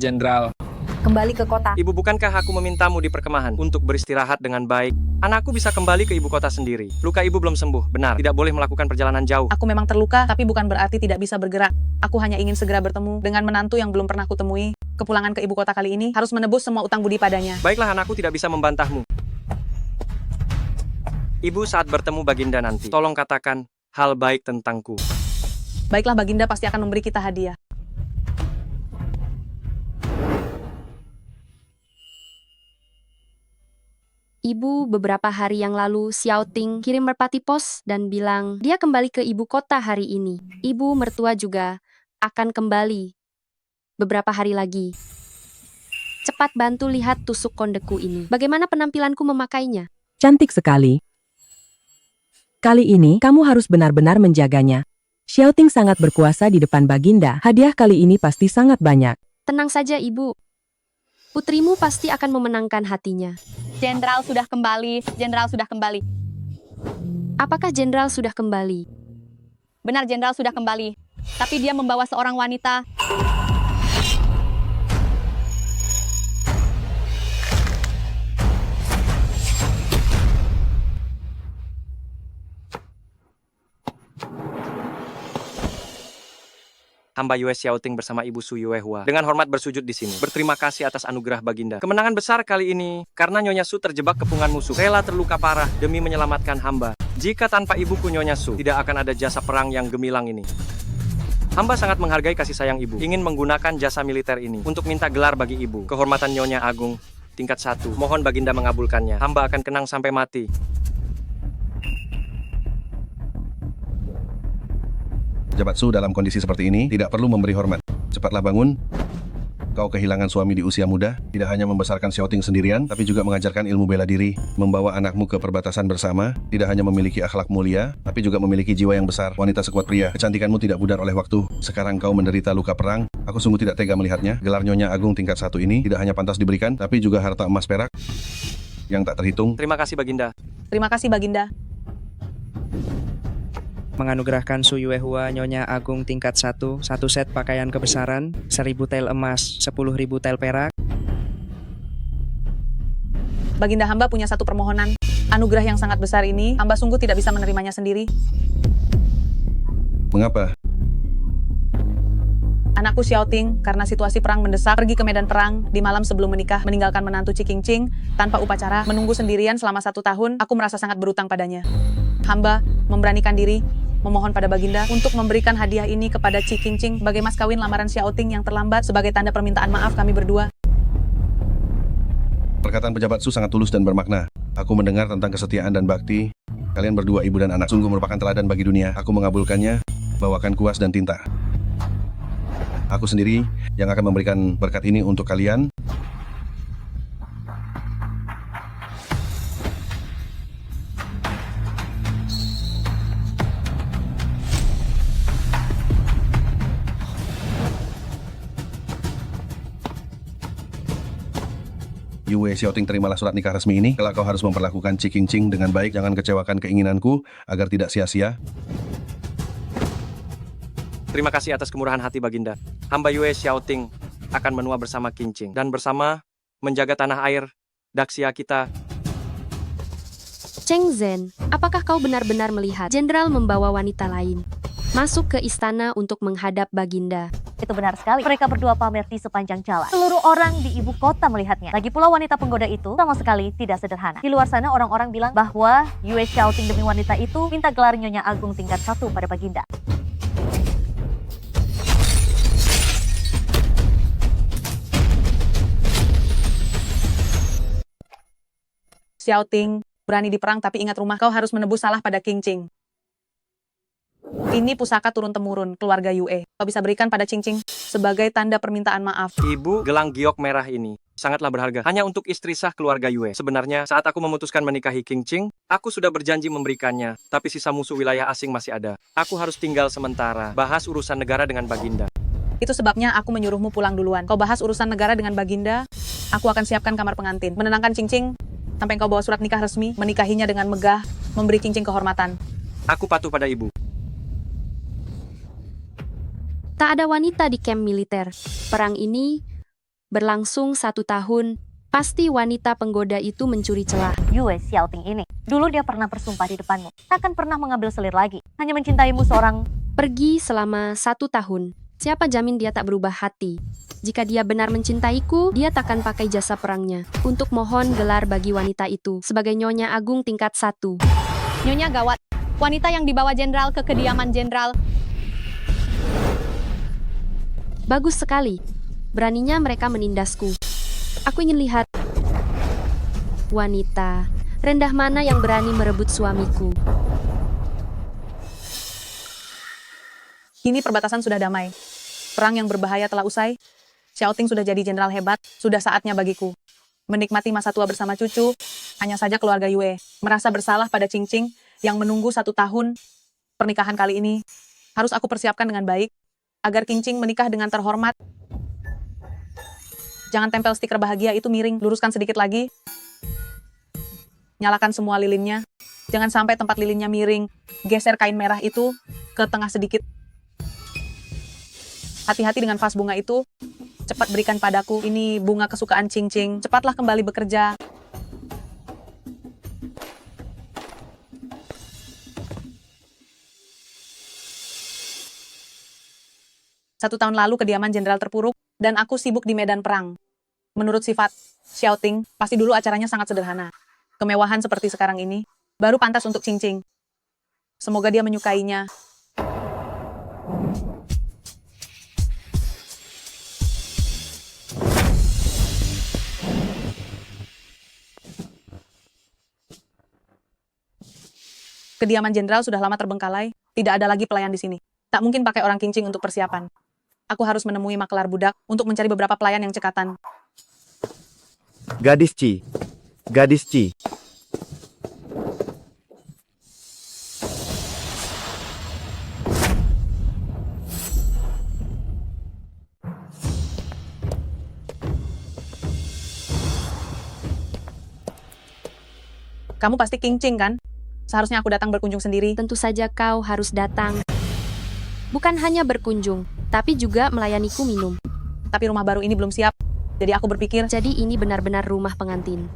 Jenderal. Kembali ke kota. Ibu, bukankah aku memintamu di perkemahan untuk beristirahat dengan baik? Anakku bisa kembali ke ibu kota sendiri. Luka ibu belum sembuh, benar. Tidak boleh melakukan perjalanan jauh. Aku memang terluka, tapi bukan berarti tidak bisa bergerak. Aku hanya ingin segera bertemu dengan menantu yang belum pernah kutemui. Kepulangan ke ibu kota kali ini harus menebus semua utang budi padanya. Baiklah, anakku tidak bisa membantahmu. Ibu, saat bertemu Baginda nanti, tolong katakan hal baik tentangku. Baiklah, Baginda pasti akan memberi kita hadiah. Ibu, beberapa hari yang lalu, Xiao Ting kirim merpati pos dan bilang dia kembali ke ibu kota hari ini. Ibu mertua juga akan kembali beberapa hari lagi. Cepat bantu lihat tusuk kondeku ini. Bagaimana penampilanku memakainya? Cantik sekali. Kali ini, kamu harus benar-benar menjaganya. Xiao Ting sangat berkuasa di depan Baginda. Hadiah kali ini pasti sangat banyak. Tenang saja, Ibu. Putrimu pasti akan memenangkan hatinya. Jenderal sudah kembali. Jenderal sudah kembali. Apakah Jenderal sudah kembali? Benar, Jenderal sudah kembali. Tapi dia membawa seorang wanita. Hamba Yue Xiao Ting bersama Ibu Su Yue Hua dengan hormat bersujud di sini. Berterima kasih atas anugerah Baginda. Kemenangan besar kali ini karena Nyonya Su terjebak kepungan musuh. Rela terluka parah demi menyelamatkan hamba. Jika tanpa ibuku Nyonya Su, tidak akan ada jasa perang yang gemilang ini. Hamba sangat menghargai kasih sayang ibu. Ingin menggunakan jasa militer ini untuk minta gelar bagi ibu. Kehormatan Nyonya Agung tingkat 1. Mohon Baginda mengabulkannya. Hamba akan kenang sampai mati. Pejabat Su dalam kondisi seperti ini tidak perlu memberi hormat. Cepatlah bangun. Kau kehilangan suami di usia muda, tidak hanya membesarkan Xiao Ting sendirian, tapi juga mengajarkan ilmu bela diri, membawa anakmu ke perbatasan bersama, tidak hanya memiliki akhlak mulia, tapi juga memiliki jiwa yang besar. Wanita sekuat pria, kecantikanmu tidak pudar oleh waktu. Sekarang kau menderita luka perang. Aku sungguh tidak tega melihatnya. Gelar Nyonya Agung tingkat 1 ini tidak hanya pantas diberikan, tapi juga harta emas perak yang tak terhitung. Terima kasih Baginda. Terima kasih, Baginda. Menganugerahkan Su Yue Hua Nyonya Agung tingkat 1, satu set pakaian kebesaran, 1000 tel emas, 10.000 tel perak. Baginda, hamba punya satu permohonan. Anugerah yang sangat besar ini, hamba sungguh tidak bisa menerimanya sendiri. Mengapa? Anakku Xiao Ting, karena situasi perang mendesak, pergi ke medan perang di malam sebelum menikah, meninggalkan menantu Ciking Cing tanpa upacara, menunggu sendirian selama 1 tahun. Aku merasa sangat berutang padanya. Hamba memberanikan diri, memohon pada Baginda untuk memberikan hadiah ini kepada Ciking Cing sebagai mas kawin lamaran Xiao Ting yang terlambat, sebagai tanda permintaan maaf kami berdua. Perkataan pejabat Su sangat tulus dan bermakna. Aku mendengar tentang kesetiaan dan bakti. Kalian berdua, ibu dan anak, sungguh merupakan teladan bagi dunia. Aku mengabulkannya. Bawakan kuas dan tinta. Aku sendiri yang akan memberikan berkat ini untuk kalian. Yue Xiao Ting, terimalah surat nikah resmi ini. Kelak kau harus memperlakukan Ciking Cing dengan baik. Jangan kecewakan keinginanku agar tidak sia-sia. Terima kasih atas kemurahan hati Baginda. Hamba Yue Xiao Ting akan menua bersama King Cing dan bersama menjaga tanah air Daxia kita. Cheng Zhen, apakah kau benar-benar melihat Jenderal membawa wanita lain masuk ke istana untuk menghadap Baginda? Itu benar sekali. Mereka berdua pamer di sepanjang jalan. Seluruh orang di ibu kota melihatnya. Lagi pula wanita penggoda itu sama sekali tidak sederhana. Di luar sana orang-orang bilang bahwa Yue Xiao Ting demi wanita itu minta gelar Nyonya Agung tingkat 1 pada Baginda. Xiao Ting, berani di perang tapi ingat rumah, kau harus menebus salah pada King Cing. Ini pusaka turun-temurun keluarga Yue. Kau bisa berikan pada Cing Cing sebagai tanda permintaan maaf. Ibu, gelang giok merah ini sangatlah berharga. Hanya untuk istri sah keluarga Yue. Sebenarnya, saat aku memutuskan menikahi King Cing, aku sudah berjanji memberikannya. Tapi sisa musuh wilayah asing masih ada. Aku harus tinggal sementara. Bahas urusan negara dengan Baginda. Itu sebabnya aku menyuruhmu pulang duluan. Kau bahas urusan negara dengan Baginda, aku akan siapkan kamar pengantin. Menenangkan Cing Cing, sampai kau bawa surat nikah resmi, menikahinya dengan megah, memberi Cing Cing kehormatan. Aku patuh pada ibu. Tak ada wanita di kamp militer. Perang ini Berlangsung 1 tahun, pasti wanita penggoda itu mencuri celah. Yue Xiaoting ini. Dulu dia pernah bersumpah di depanmu. Takkan pernah mengambil selir lagi. Hanya mencintaimu seorang. Pergi selama 1 tahun. Siapa jamin dia tak berubah hati? Jika dia benar mencintaiku, dia takkan pakai jasa perangnya untuk mohon gelar bagi wanita itu sebagai Nyonya Agung tingkat 1. Nyonya gawat. Wanita yang dibawa jenderal ke kediaman jenderal. Bagus sekali. Beraninya mereka menindasku. Aku ingin lihat. Wanita rendah mana yang berani merebut suamiku? Kini perbatasan sudah damai. Perang yang berbahaya telah usai. Xiaoting sudah jadi jenderal hebat. Sudah saatnya bagiku menikmati masa tua bersama cucu. Hanya saja keluarga Yue merasa bersalah pada Qingqing yang menunggu 1 tahun. Pernikahan kali ini harus aku persiapkan dengan baik agar Qingqing menikah dengan terhormat. Jangan tempel stiker bahagia itu miring, luruskan sedikit lagi. Nyalakan semua lilinnya. Jangan sampai tempat lilinnya miring. Geser kain merah itu ke tengah sedikit. Hati-hati dengan vas bunga itu. Cepat berikan padaku. Ini bunga kesukaan Qingqing. Cepatlah kembali bekerja. Satu tahun lalu kediaman jenderal terpuruk, dan aku sibuk di medan perang. Menurut sifat Xiaoting, pasti dulu acaranya sangat sederhana. Kemewahan seperti sekarang ini, baru pantas untuk Qingqing. Semoga dia menyukainya. Kediaman jenderal sudah lama terbengkalai, tidak ada lagi pelayan di sini. Tak mungkin pakai orang Qingqing untuk persiapan. Aku harus menemui makelar budak untuk mencari beberapa pelayan yang cekatan. Gadis Ci. Gadis Ci. Kamu pasti Qingqing kan? Seharusnya aku datang berkunjung sendiri. Tentu saja kau harus datang. Bukan hanya berkunjung, tapi juga melayaniku minum. Tapi rumah baru ini belum siap. Jadi aku berpikir, Jadi ini benar-benar rumah pengantin.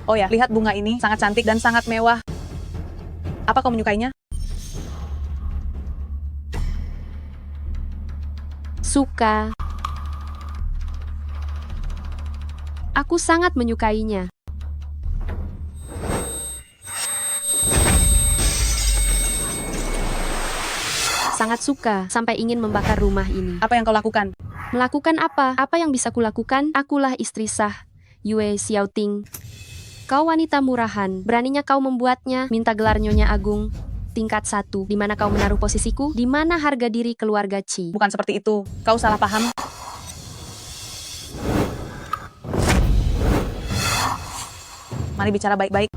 oh ya, lihat bunga ini, sangat cantik dan sangat mewah. Apa kau menyukainya? Suka. Aku sangat menyukainya. Sangat suka, sampai ingin membakar rumah ini. Apa yang kau lakukan? Melakukan apa? Apa yang bisa kulakukan? Akulah istri sah, Yue Xiaoting. Kau wanita murahan, beraninya kau membuatnya minta gelar Nyonya Agung tingkat 1. Di mana kau menaruh posisiku? Di mana harga diri keluarga Qi? Bukan seperti itu. Kau salah paham. Mari bicara baik-baik.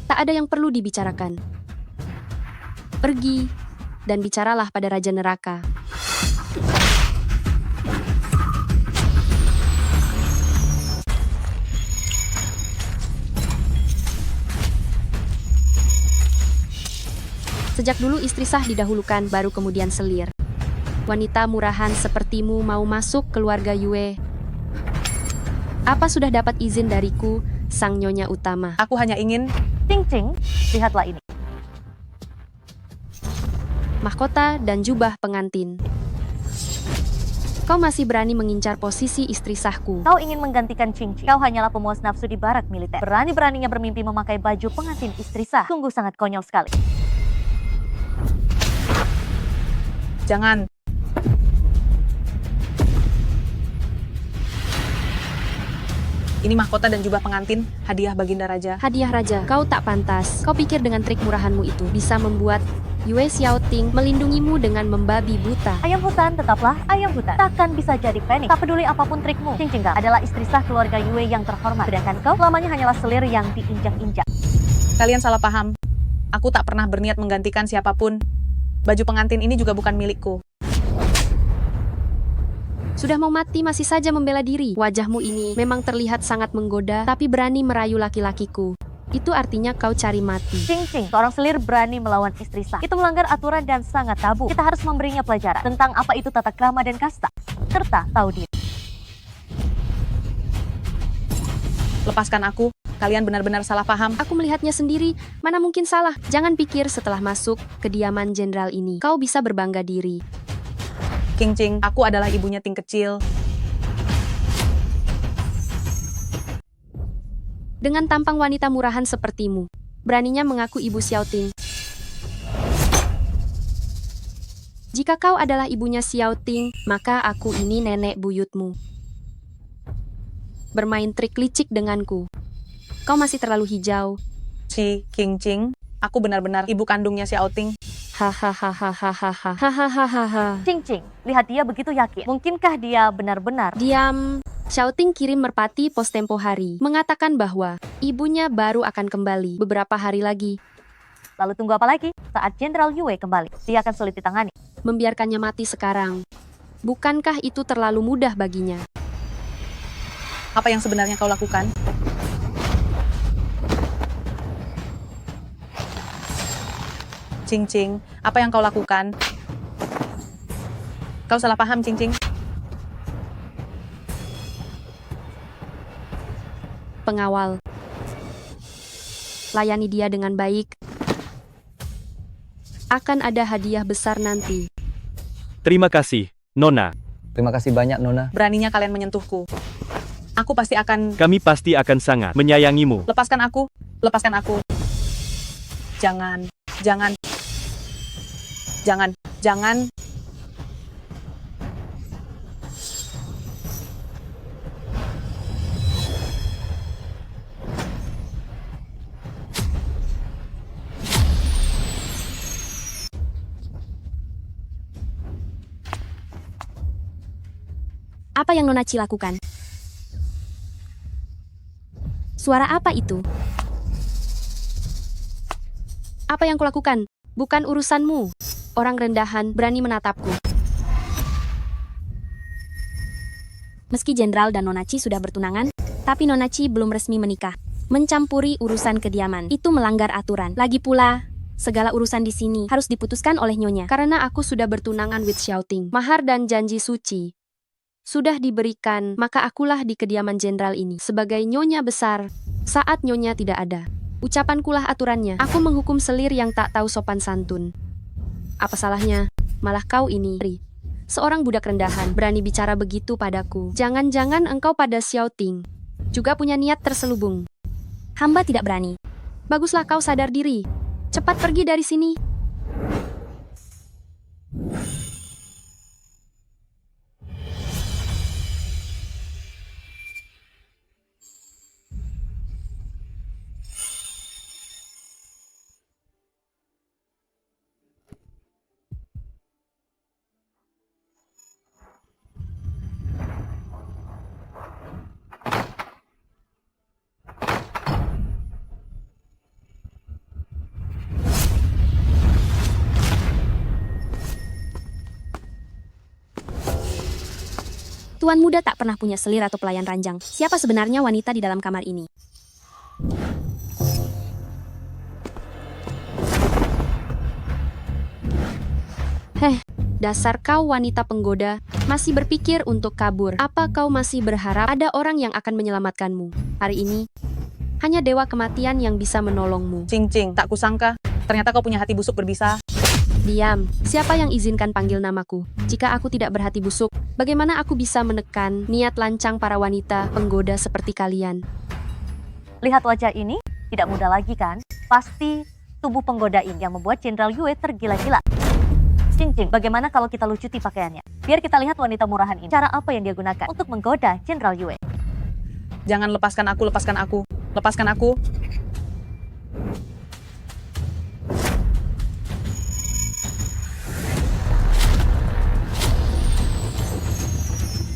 Tak ada yang perlu dibicarakan. Pergi dan bicaralah pada Raja Neraka. Sejak dulu istri sah didahulukan, baru kemudian selir. Wanita murahan sepertimu mau masuk keluarga Yue. Apa sudah dapat izin dariku, sang nyonya utama? Aku hanya ingin... Qingqing, lihatlah ini. Mahkota dan jubah pengantin. Kau masih berani mengincar posisi istri sahku. Kau ingin menggantikan Qingqing. Kau hanyalah pemuas nafsu di barak militer. Berani-beraninya bermimpi memakai baju pengantin istri sah. Sungguh sangat konyol sekali. Jangan. Ini mahkota dan jubah pengantin, hadiah Baginda Raja. Hadiah raja, kau tak pantas. Kau pikir dengan trik murahanmu itu bisa membuat Yue Xiaoting melindungimu dengan membabi buta. Ayam hutan, tetaplah ayam hutan. Takkan bisa jadi Phoenix. Tak peduli apapun trikmu. Qingqing adalah istri sah keluarga Yue yang terhormat. Sedangkan kau selamanya hanyalah selir yang diinjak-injak. Kalian salah paham. Aku tak pernah berniat menggantikan siapapun. Baju pengantin ini juga bukan milikku. Sudah mau mati masih saja membela diri. Wajahmu ini memang terlihat sangat menggoda, tapi berani merayu laki-lakiku. Itu artinya kau cari mati. Cing Cing, seorang selir berani melawan istri sah. Itu melanggar aturan dan sangat tabu. Kita harus memberinya pelajaran tentang apa itu tata krama dan kasta, serta tahu diri. Lepaskan aku. Kalian benar-benar salah paham. Aku melihatnya sendiri, mana mungkin salah. Jangan pikir setelah masuk kediaman jenderal ini, kau bisa berbangga diri. King Ching, aku adalah ibunya Ting kecil. Dengan tampang wanita murahan sepertimu, beraninya mengaku ibu Xiao Ting. Jika kau adalah ibunya Xiao Ting, maka aku ini nenek buyutmu. Bermain trik licik denganku. Kau masih terlalu hijau. King Ching, aku benar-benar ibu kandungnya Xiao Ting. Hahaha. Cing Cing, lihat dia begitu yakin. Mungkinkah dia benar-benar? Diam. Xiao Ting kirim merpati pos tempo hari, mengatakan bahwa ibunya baru akan kembali beberapa hari lagi. Lalu tunggu apa lagi? Saat Jenderal Yue kembali, dia akan sulit ditangani. Membiarkannya mati sekarang. Bukankah itu terlalu mudah baginya? Apa yang sebenarnya kau lakukan? Cing Cing, apa yang kau lakukan? Kau salah paham, Cing Cing. Pengawal. Layani dia dengan baik. Akan ada hadiah besar nanti. Terima kasih, Nona. Terima kasih banyak, Nona. Beraninya kalian menyentuhku. Aku pasti akan... Kami pasti akan sangat menyayangimu. Lepaskan aku. Lepaskan aku. Jangan. Jangan. Jangan. Jangan. Apa yang Nona Ci lakukan? Suara apa itu? Apa yang kulakukan? Bukan urusanmu. Orang rendahan berani menatapku. Meski Jenderal dan Nona Ci sudah bertunangan, tapi Nona Ci belum resmi menikah. Mencampuri urusan kediaman, itu melanggar aturan. Lagi pula, segala urusan di sini harus diputuskan oleh Nyonya. Karena aku sudah bertunangan with Xiao Ting. Mahar dan janji suci sudah diberikan, maka akulah di kediaman jenderal ini sebagai nyonya besar saat nyonya tidak ada. Ucapankulah aturannya. Aku menghukum selir yang tak tahu sopan santun. Apa salahnya? Malah kau ini, seorang budak rendahan, berani bicara begitu padaku. Jangan-jangan engkau pada Xiao Ting juga punya niat terselubung. Hamba tidak berani. Baguslah kau sadar diri. Cepat pergi dari sini. Tuan muda tak pernah punya selir atau pelayan ranjang. Siapa sebenarnya wanita di dalam kamar ini? Dasar kau wanita penggoda, masih berpikir untuk kabur. Apa kau masih berharap ada orang yang akan menyelamatkanmu? Hari ini, hanya dewa kematian yang bisa menolongmu. Cing Cing, tak kusangka. Ternyata kau punya hati busuk berbisa. Diam, siapa yang izinkan panggil namaku? Jika aku tidak berhati busuk, bagaimana aku bisa menekan niat lancang para wanita penggoda seperti kalian? Lihat wajah ini, tidak mudah lagi kan? Pasti tubuh penggoda ini yang membuat Jenderal Yue tergila-gila. Cing Cing, bagaimana kalau kita lucuti pakaiannya? Biar kita lihat wanita murahan ini, cara apa yang dia gunakan untuk menggoda Jenderal Yue. Jangan lepaskan aku, lepaskan aku. Lepaskan aku.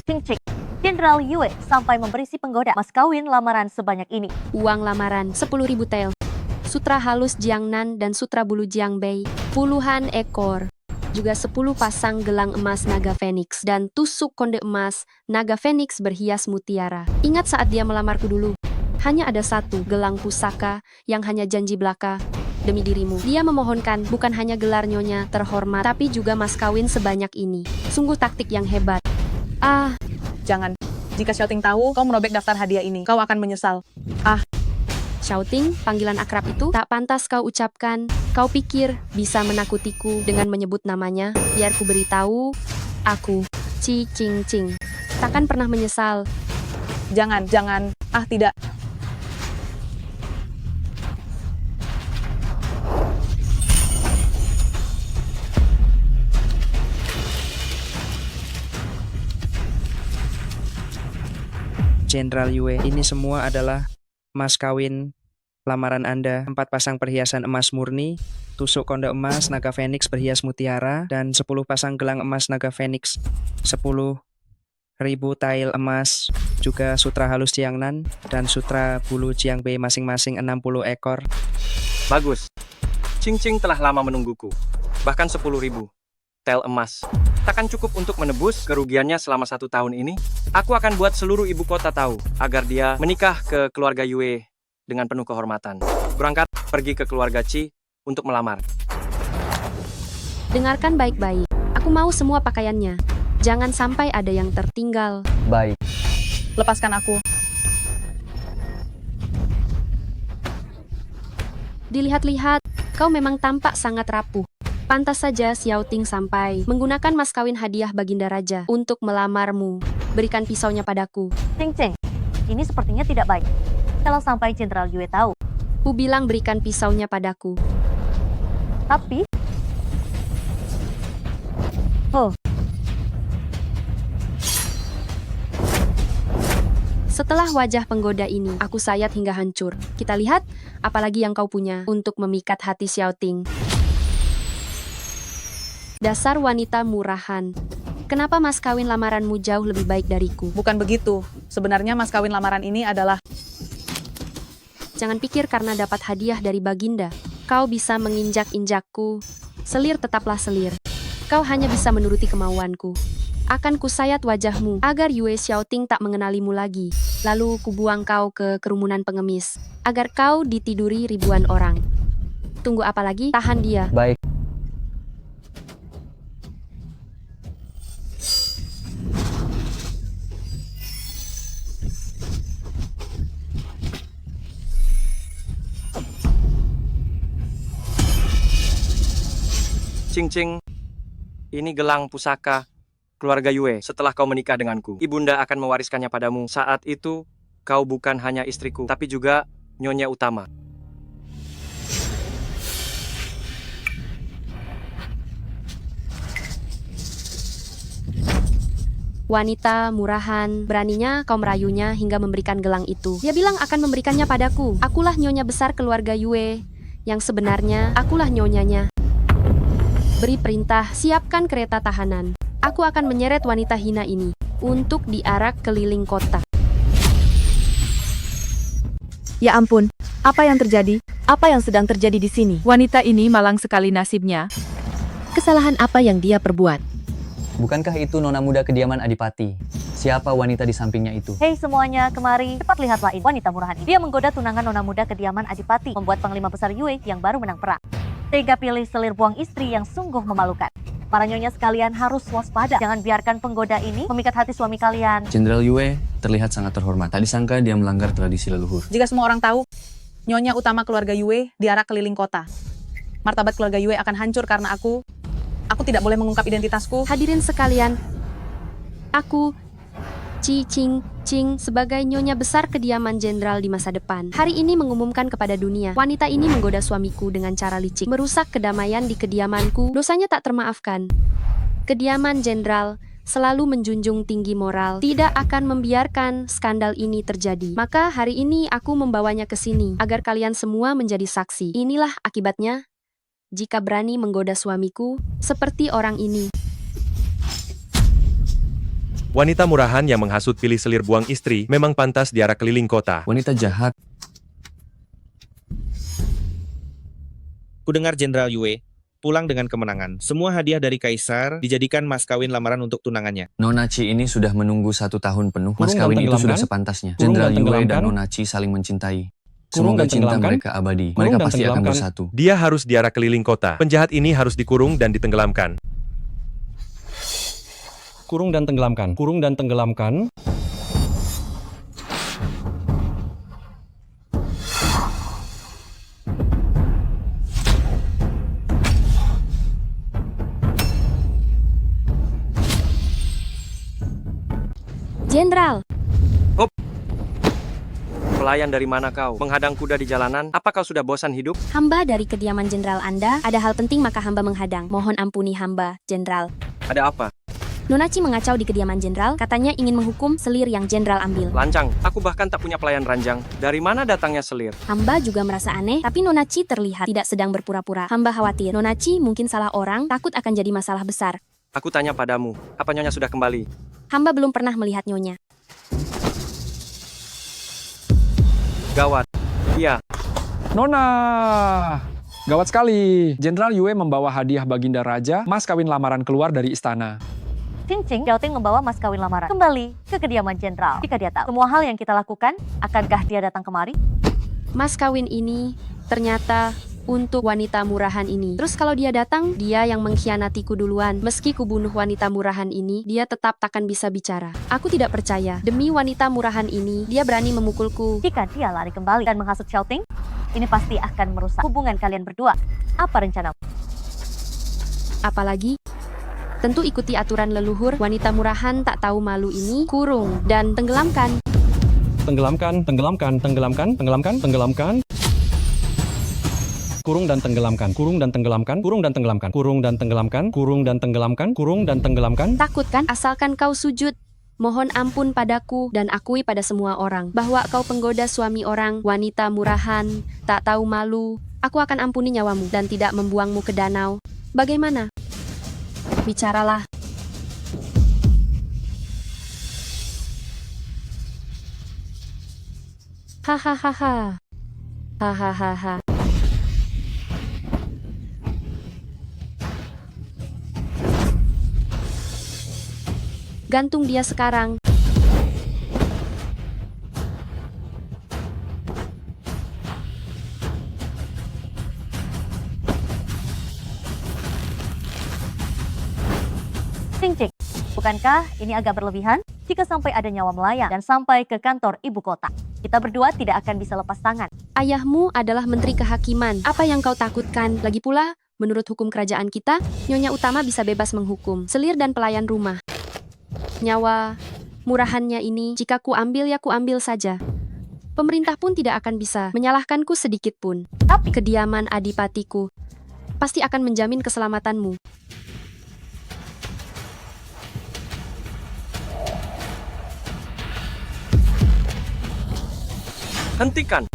Cing Cing, Jenderal Yue sampai memberi si penggoda mas kawin lamaran sebanyak ini. Uang lamaran 10.000 tel, sutra halus Jiangnan dan sutra bulu Jiangbei, puluhan ekor, juga 10 pasang gelang emas naga Phoenix dan tusuk konde emas naga Phoenix berhias mutiara. Ingat saat dia melamarku dulu? Hanya ada satu gelang pusaka yang hanya janji belaka demi dirimu. Dia memohonkan bukan hanya gelar nyonya terhormat, tapi juga mas kawin sebanyak ini. Sungguh taktik yang hebat. Ah, Jangan. Jika Xiaoting tahu kau merobek daftar hadiah ini, kau akan menyesal. Xiaoting, panggilan akrab itu tak pantas kau ucapkan. Kau pikir bisa menakutiku dengan menyebut namanya? Biar ku beritahu, aku, Ci Cing Cing, takkan pernah menyesal. Jangan. Tidak. Jenderal Yue, ini semua adalah mas kawin lamaran Anda. 4 pasang perhiasan emas murni, tusuk konde emas naga Phoenix berhias mutiara, dan 10 pasang gelang emas naga Phoenix, 10.000 tail emas, juga sutra halus Jiangnan, dan sutra bulu Jiangbei masing-masing 60 ekor. Bagus. Cing Cing telah lama menungguku. Bahkan 10.000 tel emas. Takkan cukup untuk menebus kerugiannya selama 1 tahun ini. Aku akan buat seluruh ibu kota tahu agar dia menikah ke keluarga Yue dengan penuh kehormatan. Berangkat pergi ke keluarga Qi untuk melamar. Dengarkan baik-baik. Aku mau semua pakaiannya. Jangan sampai ada yang tertinggal. Baik. Lepaskan aku. Dilihat-lihat, kau memang tampak sangat rapuh. Pantas saja Xiaoting sampai menggunakan mas kawin hadiah Baginda Raja untuk melamarmu. Berikan pisaunya padaku. Cing Cing, ini sepertinya tidak baik. Kalau sampai Jenderal Yue tahu. Ku bilang berikan pisaunya padaku. Tapi... Oh, Setelah wajah penggoda ini, aku sayat hingga hancur. Kita lihat, apalagi yang kau punya untuk memikat hati Xiaoting. Dasar wanita murahan. Kenapa mas kawin lamaranmu jauh lebih baik dariku? Bukan begitu. Sebenarnya mas kawin lamaran ini adalah... Jangan pikir karena dapat hadiah dari Baginda, kau bisa menginjak-injakku. Selir tetaplah selir. Kau hanya bisa menuruti kemauanku. Akan kusayat wajahmu agar Yue Xiaoting tak mengenalimu lagi. Lalu kubuang kau ke kerumunan pengemis, agar kau ditiduri ribuan orang. Tunggu apa lagi? Tahan dia. Baik. Cing Cing, ini gelang pusaka keluarga Yue. Setelah kau menikah denganku, ibunda akan mewariskannya padamu. Saat itu, kau bukan hanya istriku, tapi juga nyonya utama. Wanita murahan, beraninya kau merayunya hingga memberikan gelang itu. Dia bilang akan memberikannya padaku. Akulah nyonya besar keluarga Yue. Yang sebenarnya, akulah nyonyanya. Beri perintah, siapkan kereta tahanan. Aku akan menyeret wanita hina ini untuk diarak keliling kota. Ya ampun, apa yang terjadi? Apa yang sedang terjadi di sini? Wanita ini malang sekali nasibnya. Kesalahan apa yang dia perbuat? Bukankah itu nona muda kediaman Adipati? Siapa wanita di sampingnya itu? Hei semuanya, kemari. Cepat lihatlah ini wanita murahan ini. Dia menggoda tunangan nona muda kediaman Adipati, membuat panglima besar Yue yang baru menang perang. Tega pilih selir buang istri yang sungguh memalukan. Para nyonya sekalian harus waspada. Jangan biarkan penggoda ini memikat hati suami kalian. Jenderal Yue terlihat sangat terhormat. Tak disangka dia melanggar tradisi leluhur. Jika semua orang tahu, nyonya utama keluarga Yue diarak keliling kota. Martabat keluarga Yue akan hancur karena aku tidak boleh mengungkap identitasku. Hadirin sekalian, aku, Ci Cing Cing, sebagai nyonya besar kediaman jenderal di masa depan, hari ini mengumumkan kepada dunia, wanita ini menggoda suamiku dengan cara licik, merusak kedamaian di kediamanku, dosanya tak termaafkan. Kediaman jenderal selalu menjunjung tinggi moral, tidak akan membiarkan skandal ini terjadi. Maka hari ini aku membawanya ke sini, agar kalian semua menjadi saksi. Inilah akibatnya, jika berani menggoda suamiku, seperti orang ini. Wanita murahan yang menghasut pilih selir buang istri memang pantas diarak keliling kota. Wanita jahat. Kudengar Jenderal Yue, pulang dengan kemenangan. Semua hadiah dari Kaisar dijadikan mas kawin lamaran untuk tunangannya. Nona Chi ini sudah menunggu 1 tahun penuh. Mas Kurung dan kawin itu sudah tenggelamkan? sepantasnya. Kurung Jenderal dan Yue dan tenggelamkan? Nona Chi saling mencintai. Kurung Semoga dan cinta tenggelamkan? mereka abadi. Kurung Mereka dan pasti akan tenggelamkan? bersatu. Dia harus diarak keliling kota. Penjahat ini harus dikurung dan ditenggelamkan. Kurung dan tenggelamkan. Kurung dan tenggelamkan. Jenderal, Pelayan dari mana kau? Menghadang kuda di jalanan? Apa kau sudah bosan hidup? hamba dari kediaman Jenderal Anda. Ada hal penting maka hamba menghadang. Mohon ampuni hamba, Jenderal. Ada apa? Nona Chi mengacau di kediaman Jenderal, katanya ingin menghukum selir yang Jenderal ambil. Lancang, aku bahkan tak punya pelayan ranjang. Dari mana datangnya selir? Hamba juga merasa aneh, tapi Nona Chi terlihat tidak sedang berpura-pura. Hamba khawatir Nona Chi mungkin salah orang, takut akan jadi masalah besar. Aku tanya padamu, apa nyonya sudah kembali? Hamba belum pernah melihat Nyonya. Gawat. Iya. Nona! Gawat sekali. Jenderal Yue membawa hadiah Baginda Raja, mas kawin lamaran keluar dari istana. Cincing, Xiaoting membawa mas kawin lamaran kembali ke kediaman jenderal. Jika dia tahu semua hal yang kita lakukan, akankah dia datang kemari? Mas kawin ini ternyata untuk wanita murahan ini. Terus kalau dia datang, dia yang mengkhianatiku duluan. Meski kubunuh wanita murahan ini, dia tetap takkan bisa bicara. Aku tidak percaya. Demi wanita murahan ini, dia berani memukulku. Jika dia lari kembali dan menghasut Xiaoting, ini pasti akan merusak hubungan kalian berdua. Apa rencanamu? Apalagi, tentu ikuti aturan leluhur. Wanita murahan tak tahu malu ini, kurung dan tenggelamkan. Tenggelamkan, tenggelamkan, tenggelamkan, tenggelamkan, tenggelamkan. Kurung dan tenggelamkan, kurung dan tenggelamkan, kurung dan tenggelamkan, kurung dan tenggelamkan, kurung dan tenggelamkan, kurung dan tenggelamkan. Takut kan? Asalkan kau sujud. Mohon ampun padaku dan akui pada semua orang bahwa kau penggoda suami orang, wanita murahan, tak tahu malu. Aku akan ampuni nyawamu dan tidak membuangmu ke danau. Bagaimana? Bicaralah. Hahaha. Hahaha. Gantung dia sekarang. Cincing, bukankah ini agak berlebihan? Jika sampai ada nyawa melayang dan sampai ke kantor ibu kota, kita berdua tidak akan bisa lepas tangan. Ayahmu adalah menteri kehakiman. Apa yang kau takutkan? Lagi pula, menurut hukum kerajaan kita, nyonya utama bisa bebas menghukum selir dan pelayan rumah. Nyawa murahannya ini, jika ku ambil ya ku ambil saja. Pemerintah pun tidak akan bisa menyalahkanku sedikit pun. Tapi kediaman adipatiku pasti akan menjamin keselamatanmu. Hentikan!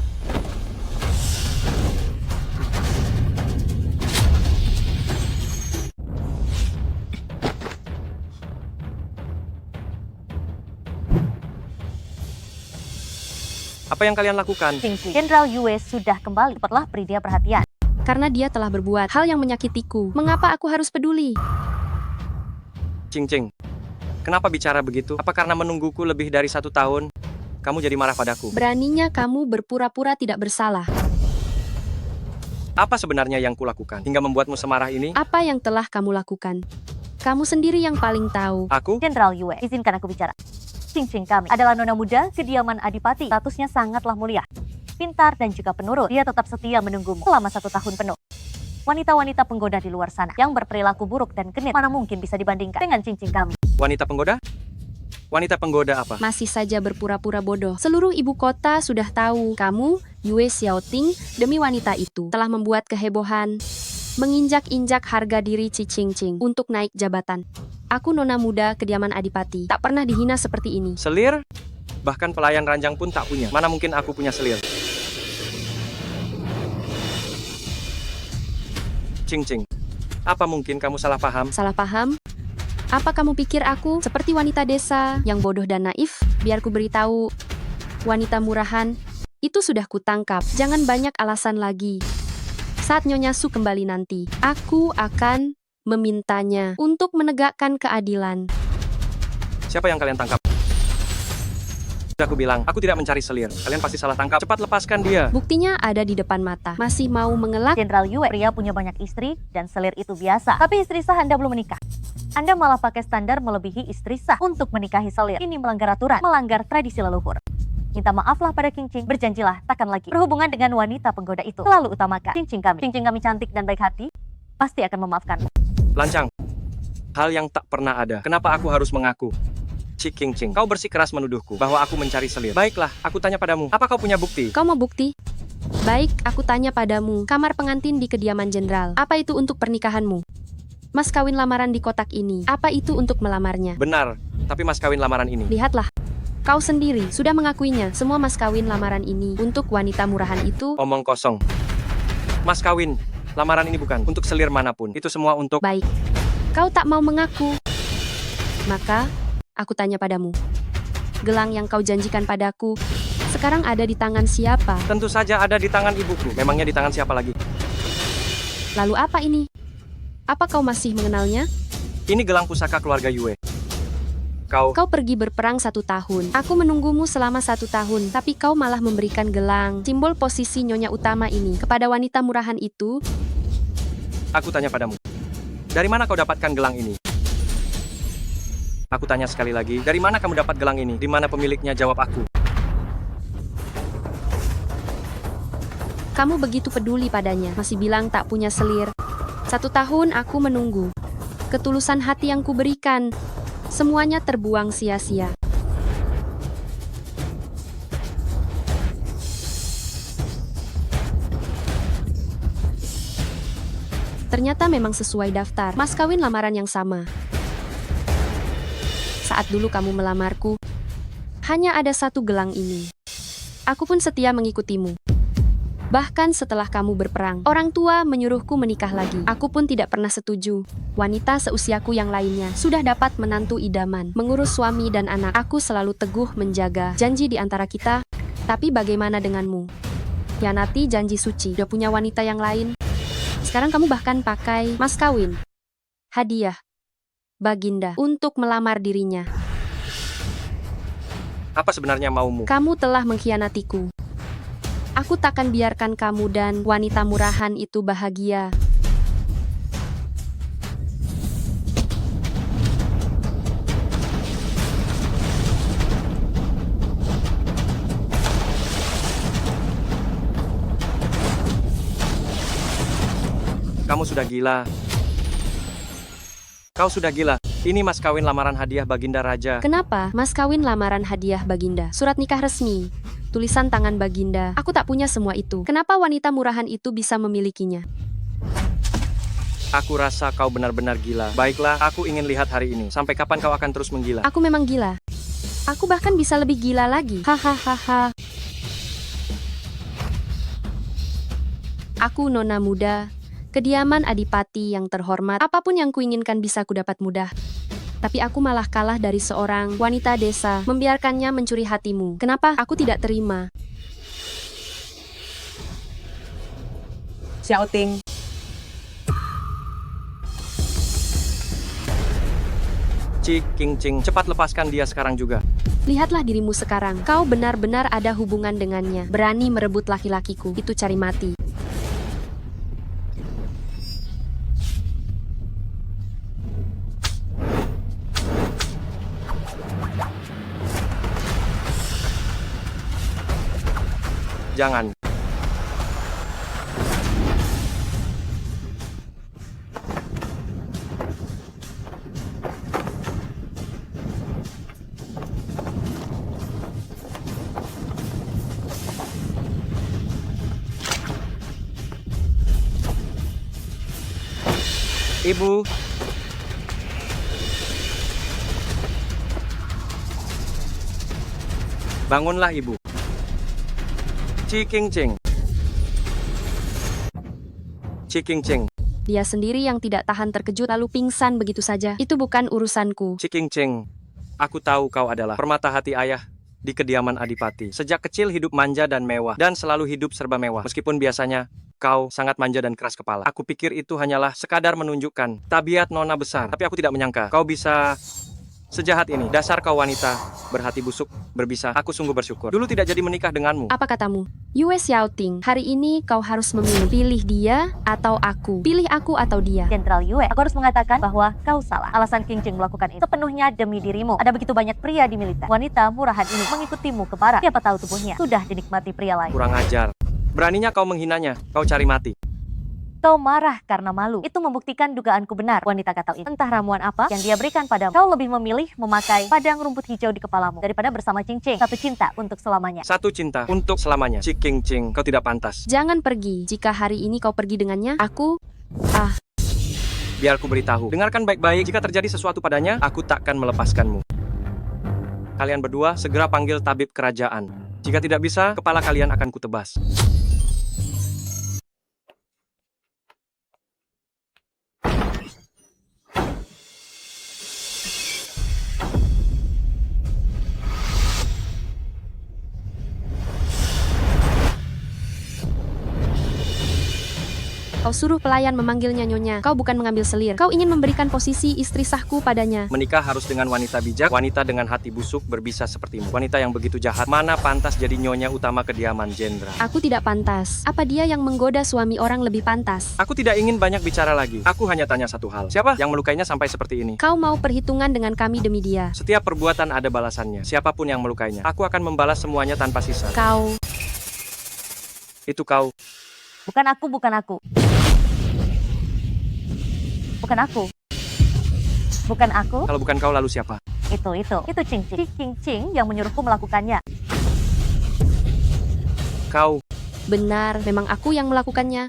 Apa yang kalian lakukan? Jenderal Yue sudah kembali. Cepatlah beri dia perhatian. Karena dia telah berbuat hal yang menyakitiku. Mengapa aku harus peduli? Cincing, kenapa bicara begitu? Apa karena menungguku lebih dari 1 tahun? Kamu jadi marah padaku. Beraninya kamu berpura-pura tidak bersalah. Apa sebenarnya yang kulakukan hingga membuatmu semarah ini? Apa yang telah kamu lakukan? Kamu sendiri yang paling tahu. Aku? Jenderal Yue, izinkan aku bicara. Cincing kami adalah nona muda kediaman adipati. Statusnya sangatlah mulia, pintar dan juga penurut. Dia tetap setia menunggumu selama 1 tahun penuh. Wanita-wanita penggoda di luar sana yang berperilaku buruk dan genit mana mungkin bisa dibandingkan dengan cincin kami. Wanita penggoda? Wanita penggoda apa? Masih saja berpura-pura bodoh. Seluruh ibu kota sudah tahu kamu, Yue Xiaoting, demi wanita itu telah membuat kehebohan, menginjak-injak harga diri Cicing-cing untuk naik jabatan. Aku nona muda kediaman adipati, tak pernah dihina seperti ini. Selir? Bahkan pelayan ranjang pun tak punya. Mana mungkin aku punya selir? Cing-cing, apa mungkin kamu salah paham? Salah paham? Apa kamu pikir aku seperti wanita desa yang bodoh dan naif? Biar ku beritahu, wanita murahan itu sudah kutangkap. Jangan banyak alasan lagi. Saat Nyonya Su kembali nanti, aku akan memintanya untuk menegakkan keadilan. Siapa yang kalian tangkap? Sudah aku bilang, aku tidak mencari selir. Kalian pasti salah tangkap. Cepat lepaskan dia. Buktinya ada di depan mata. Masih mau mengelak? Jenderal Yue, pria punya banyak istri dan selir itu biasa. Tapi istri sah Anda belum menikah. Anda malah pakai standar melebihi istri sah untuk menikahi selir. Ini melanggar aturan, melanggar tradisi leluhur. Minta maaflah pada King Ching, berjanjilah takkan lagi berhubungan dengan wanita penggoda itu. Selalu utamakan King Ching kami cantik dan baik hati, pasti akan memaafkanmu. Lancang. Hal yang tak pernah ada. Kenapa aku harus mengaku? King Ching, kau bersikeras menuduhku bahwa aku mencari selir. Baiklah, aku tanya padamu, apa kau punya bukti? Kau mau bukti? Baik, aku tanya padamu, kamar pengantin di kediaman jenderal, apa itu untuk pernikahanmu? Mas kawin lamaran di kotak ini, apa itu untuk melamarnya? Benar, tapi mas kawin lamaran ini. Lihatlah, kau sendiri sudah mengakuinya. Semua mas kawin lamaran ini untuk wanita murahan itu. Omong kosong. Mas kawin lamaran ini bukan untuk selir manapun. Itu semua untuk... Baik, kau tak mau mengaku. Maka, aku tanya padamu, gelang yang kau janjikan padaku, sekarang ada di tangan siapa? Tentu saja ada di tangan ibuku. Memangnya di tangan siapa lagi? Lalu apa ini? Apa kau masih mengenalnya? Ini gelang pusaka keluarga Yue. Kau pergi berperang 1 tahun. Aku menunggumu selama 1 tahun, tapi kau malah memberikan gelang, simbol posisi nyonya utama ini, kepada wanita murahan itu. Aku tanya padamu, dari mana kau dapatkan gelang ini? Aku tanya sekali lagi, dari mana kamu dapat gelang ini? Di mana pemiliknya? Jawab aku. Kamu begitu peduli padanya, masih bilang tak punya selir. 1 tahun aku menunggu. Ketulusan hati yang kuberikan, semuanya terbuang sia-sia. Ternyata memang sesuai daftar, mas kawin lamaran yang sama. Saat dulu kamu melamarku, hanya ada 1 gelang ini. Aku pun setia mengikutimu. Bahkan setelah kamu berperang, orang tua menyuruhku menikah lagi. Aku pun tidak pernah setuju. Wanita seusiaku yang lainnya sudah dapat menantu idaman, mengurus suami dan anak. Aku selalu teguh menjaga janji di antara kita. Tapi bagaimana denganmu? Hianati janji suci, udah punya wanita yang lain. Sekarang kamu bahkan pakai mas kawin, hadiah Baginda untuk melamar dirinya. Apa sebenarnya maumu? Kamu telah mengkhianatiku. Aku takkan biarkan kamu dan wanita murahan itu bahagia. Kamu sudah gila. Kau sudah gila. Ini mas kawin lamaran hadiah Baginda Raja. Kenapa? Mas kawin lamaran hadiah Baginda. Surat nikah resmi. Tulisan tangan Baginda. Aku tak punya semua itu. Kenapa wanita murahan itu bisa memilikinya? Aku rasa kau benar-benar gila. Baiklah, aku ingin lihat hari ini. Sampai kapan kau akan terus menggila? Aku memang gila. Aku bahkan bisa lebih gila lagi. Hahaha. Aku nona muda. Kediaman adipati yang terhormat, apapun yang kuinginkan bisa kudapat mudah. Tapi aku malah kalah dari seorang wanita desa, membiarkannya mencuri hatimu. Kenapa aku tidak terima? Xiao Ting. King Ching, cepat lepaskan dia sekarang juga. Lihatlah dirimu sekarang. Kau benar-benar ada hubungan dengannya. Berani merebut laki-lakiku. Itu cari mati. Jangan. Ibu. Bangunlah, Ibu. King Ching. King Ching. Dia sendiri yang tidak tahan terkejut lalu pingsan begitu saja. Itu bukan urusanku. King Ching, aku tahu kau adalah permata hati ayah di kediaman adipati. Sejak kecil hidup manja dan mewah, dan selalu hidup serba mewah. Meskipun biasanya Kau sangat manja dan keras kepala. Aku pikir itu hanyalah sekadar menunjukkan tabiat nona besar. Tapi aku tidak menyangka kau bisa sejahat ini. Dasar kau wanita berhati busuk, berbisa. Aku sungguh bersyukur. Dulu tidak jadi menikah denganmu. Apa katamu? Yue Xiaoting, hari ini kau harus memilih. Pilih dia atau aku. Pilih aku atau dia. Jenderal Yue, aku harus mengatakan bahwa kau salah. Alasan King Ching melakukan itu sepenuhnya demi dirimu. Ada begitu banyak pria di militer. Wanita murahan ini mengikutimu ke barat. Siapa tahu tubuhnya sudah dinikmati pria lain. Kurang ajar. Beraninya kau menghinanya. Kau cari mati. Kau marah karena malu. Itu membuktikan dugaanku benar. Wanita kata itu. Entah ramuan apa yang dia berikan padamu. Kau lebih memilih memakai padang rumput hijau di kepalamu daripada bersama King Ching. Satu cinta untuk selamanya. Satu cinta untuk selamanya. King Ching, kau tidak pantas. Jangan pergi. Jika hari ini kau pergi dengannya, aku... Biar ku beritahu. Dengarkan baik-baik. Jika terjadi sesuatu padanya, aku takkan melepaskanmu. Kalian berdua segera panggil tabib kerajaan. Jika tidak bisa, kepala kalian akan kutebas. Kau suruh pelayan memanggilnya nyonya. Kau bukan mengambil selir. Kau ingin memberikan posisi istri sahku padanya. Menikah harus dengan wanita bijak, wanita dengan hati busuk berbisa sepertimu. Wanita yang begitu jahat, mana pantas jadi nyonya utama kediaman jenderal. Aku tidak pantas. Apa dia yang menggoda suami orang lebih pantas? Aku tidak ingin banyak bicara lagi. Aku hanya tanya satu hal. Siapa yang melukainya sampai seperti ini? Kau mau perhitungan dengan kami demi dia. Setiap perbuatan ada balasannya. Siapapun yang melukainya, aku akan membalas semuanya tanpa sisa. Kau. Itu kau. Bukan aku, bukan aku. Bukan aku. Bukan aku. Kalau bukan kau, lalu siapa? Itu King Ching. King Ching yang menyuruhku melakukannya. Kau. Benar, memang aku yang melakukannya.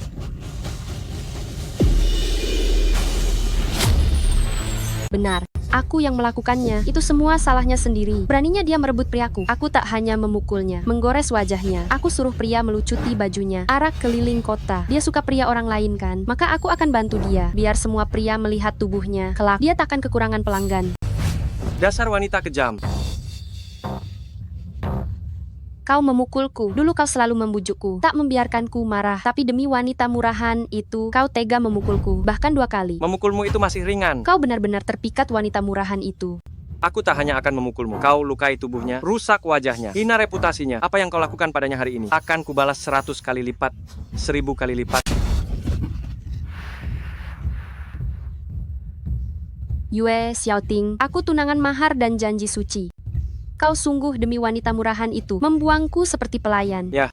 Benar, aku yang melakukannya. Itu semua salahnya sendiri. Beraninya dia merebut priaku. Aku tak hanya memukulnya, menggores wajahnya. Aku suruh pria melucuti bajunya, arak keliling kota. Dia suka pria orang lain kan? Maka aku akan bantu dia. Biar semua pria melihat tubuhnya. Kelak, dia takkan kekurangan pelanggan. Dasar wanita kejam. Kau memukulku. Dulu kau selalu membujukku, tak membiarkanku marah. Tapi demi wanita murahan itu, kau tega memukulku, bahkan 2 kali. Memukulmu itu masih ringan. Kau benar-benar terpikat wanita murahan itu. Aku tak hanya akan memukulmu. Kau lukai tubuhnya, rusak wajahnya, hina reputasinya. Apa yang kau lakukan padanya hari ini akan kubalas 100 kali lipat, 1000 kali lipat. Yue Xiaoting, aku tunangan mahar dan janji suci. Kau sungguh demi wanita murahan itu membuangku seperti pelayan. Ya.